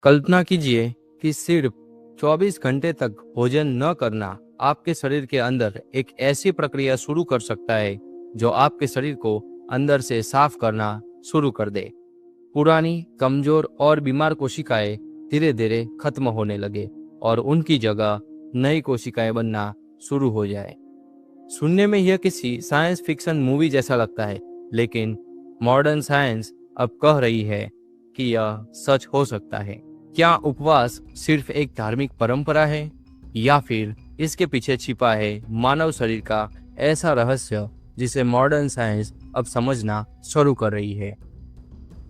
कल्पना कीजिए कि सिर्फ 24 घंटे तक भोजन न करना आपके शरीर के अंदर एक ऐसी प्रक्रिया शुरू कर सकता है जो आपके शरीर को अंदर से साफ करना शुरू कर दे। पुरानी, कमजोर और बीमार कोशिकाएं धीरे धीरे खत्म होने लगे और उनकी जगह नई कोशिकाएं बनना शुरू हो जाए। सुनने में यह किसी साइंस फिक्शन मूवी जैसा लगता है, लेकिन मॉडर्न साइंस अब कह रही है कि यह सच हो सकता है। क्या उपवास सिर्फ एक धार्मिक परंपरा है या फिर इसके पीछे छिपा है मानव शरीर का ऐसा रहस्य जिसे मॉडर्न साइंस अब समझना शुरू कर रही है?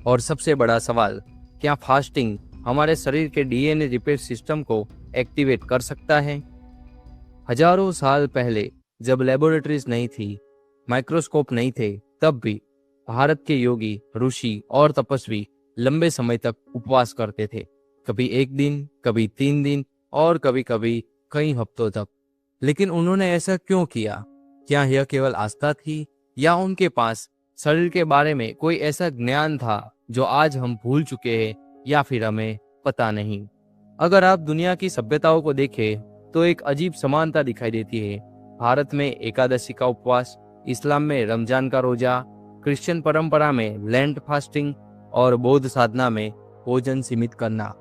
और सबसे बड़ा सवाल, क्या फास्टिंग हमारे शरीर के डीएनए रिपेयर सिस्टम को एक्टिवेट कर सकता है? हजारों साल पहले जब लेबोरेटरीज नहीं थी, माइक्रोस्कोप नहीं थे, तब भी भारत के योगी, ऋषि और तपस्वी लंबे समय तक उपवास करते थे। कभी एक दिन, कभी 3 दिन और कभी कभी कई हफ्तों तक। लेकिन उन्होंने ऐसा क्यों किया? क्या यह केवल आस्था थी या उनके पास शरीर के बारे में कोई ऐसा ज्ञान था जो आज हम भूल चुके हैं या फिर हमें पता नहीं? अगर आप दुनिया की सभ्यताओं को देखें तो एक अजीब समानता दिखाई देती है। भारत में एकादशी का उपवास, इस्लाम में रमजान का रोजा, क्रिश्चियन परंपरा में लेंट फास्टिंग और बौद्ध साधना में भोजन सीमित करना।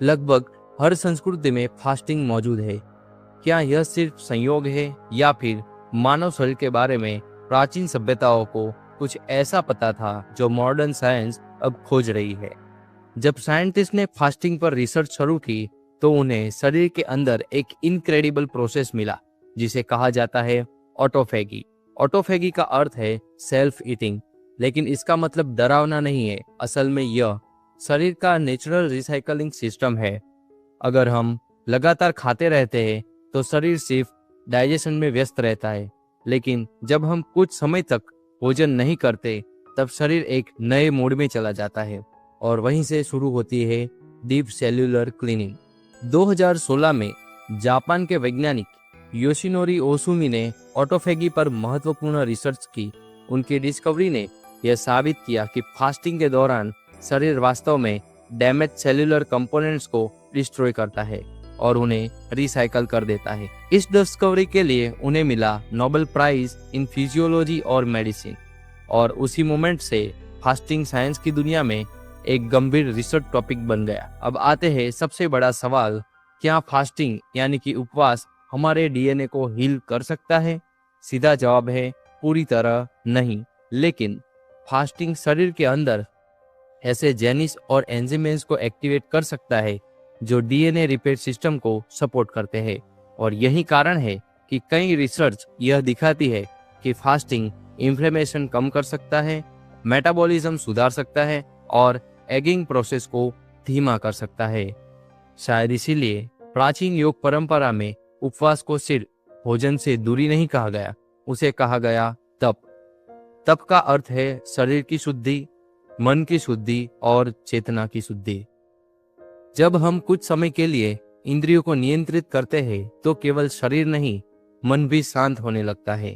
लगभग हर संस्कृति में फास्टिंग मौजूद है। क्या यह सिर्फ संयोग है या फिर मानव शरीर के बारे में प्राचीन सभ्यताओं को कुछ ऐसा पता था जो मॉडर्न साइंस अब खोज रही है? जब साइंटिस्ट ने फास्टिंग पर रिसर्च शुरू की तो उन्हें शरीर के अंदर एक इनक्रेडिबल प्रोसेस मिला जिसे कहा जाता है ऑटोफेगी। ऑटोफेगी का अर्थ है सेल्फ ईटिंग, लेकिन इसका मतलब डरावना नहीं है। असल में यह शरीर का नेचुरल रिसाइकलिंग सिस्टम है। अगर हम लगातार खाते रहते हैं तो शरीर सिर्फ डाइजेशन में व्यस्त रहता है, लेकिन जब हम कुछ समय तक भोजन नहीं करते तब शरीर एक नए मोड में चला जाता है और वहीं से शुरू होती है डीप सेल्यूलर क्लीनिंग। 2016 में जापान के वैज्ञानिक योशिनोरी ओसुमी ने ऑटोफेगी पर महत्वपूर्ण रिसर्च की। उनकी डिस्कवरी ने यह साबित किया कि फास्टिंग के दौरान शरीर वास्तव में डैमेज सेल्यूलर कंपोनेंट्स को डिस्ट्रॉय करता है और उन्हें रिसाइकल कर देता है। इस डिस्कवरी के लिए उन्हें मिला नोबेल प्राइज इन फिजियोलॉजी और मेडिसिन, और उसी मोमेंट से फास्टिंग साइंस की दुनिया में एक गंभीर रिसर्च टॉपिक बन गया। अब आते हैं सबसे बड़ा सवाल, क्या फास्टिंग यानी कि उपवास हमारे डीएनए को हील कर सकता है? सीधा जवाब है पूरी तरह नहीं, लेकिन फास्टिंग शरीर के अंदर ऐसे जेनिस और एंजाइम्स को एक्टिवेट कर सकता है जो डीएनए रिपेयर सिस्टम को सपोर्ट करते हैं। और यही कारण है कि कई रिसर्च यह दिखाती है कि फास्टिंग इन्फ्लेमेशन कम कर सकता है, मेटाबॉलिज्म सुधार सकता है और एगिंग प्रोसेस को धीमा कर सकता है। शायद इसीलिए प्राचीन योग परंपरा में उपवास को सिर्फ भोजन से दूरी नहीं कहा गया, उसे कहा गया तप। तप का अर्थ है शरीर की शुद्धि, मन की शुद्धि और चेतना की शुद्धि। जब हम कुछ समय के लिए इंद्रियों को नियंत्रित करते हैं तो केवल शरीर नहीं, मन भी शांत होने लगता है।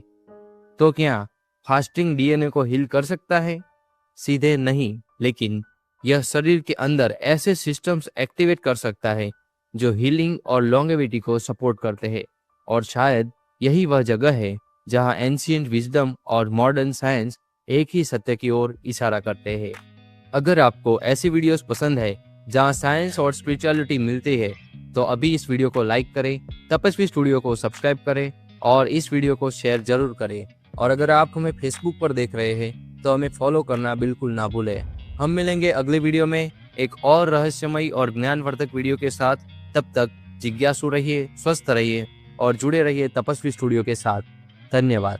तो क्या फास्टिंग डीएनए को हील कर सकता है? सीधे नहीं, लेकिन यह शरीर के अंदर ऐसे सिस्टम्स एक्टिवेट कर सकता है जो हीलिंग और लॉन्गेविटी को सपोर्ट करते हैं। और शायद यही वह जगह है जहां एंशिएंट विजडम और मॉडर्न साइंस एक ही सत्य की ओर इशारा करते हैं। अगर आपको ऐसी वीडियोस पसंद है जहां साइंस और स्पिरिचुअलिटी मिलती है तो अभी इस वीडियो को लाइक करें, तपस्वी स्टूडियो को सब्सक्राइब करें और इस वीडियो को शेयर जरूर करें। और अगर आप हमें फेसबुक पर देख रहे हैं तो हमें फॉलो करना बिल्कुल ना भूलें। हम मिलेंगे अगले वीडियो में एक और रहस्यमयी और ज्ञानवर्धक वीडियो के साथ। तब तक जिज्ञासु रहिए, स्वस्थ रहिए और जुड़े रहिए तपस्वी स्टूडियो के साथ। धन्यवाद।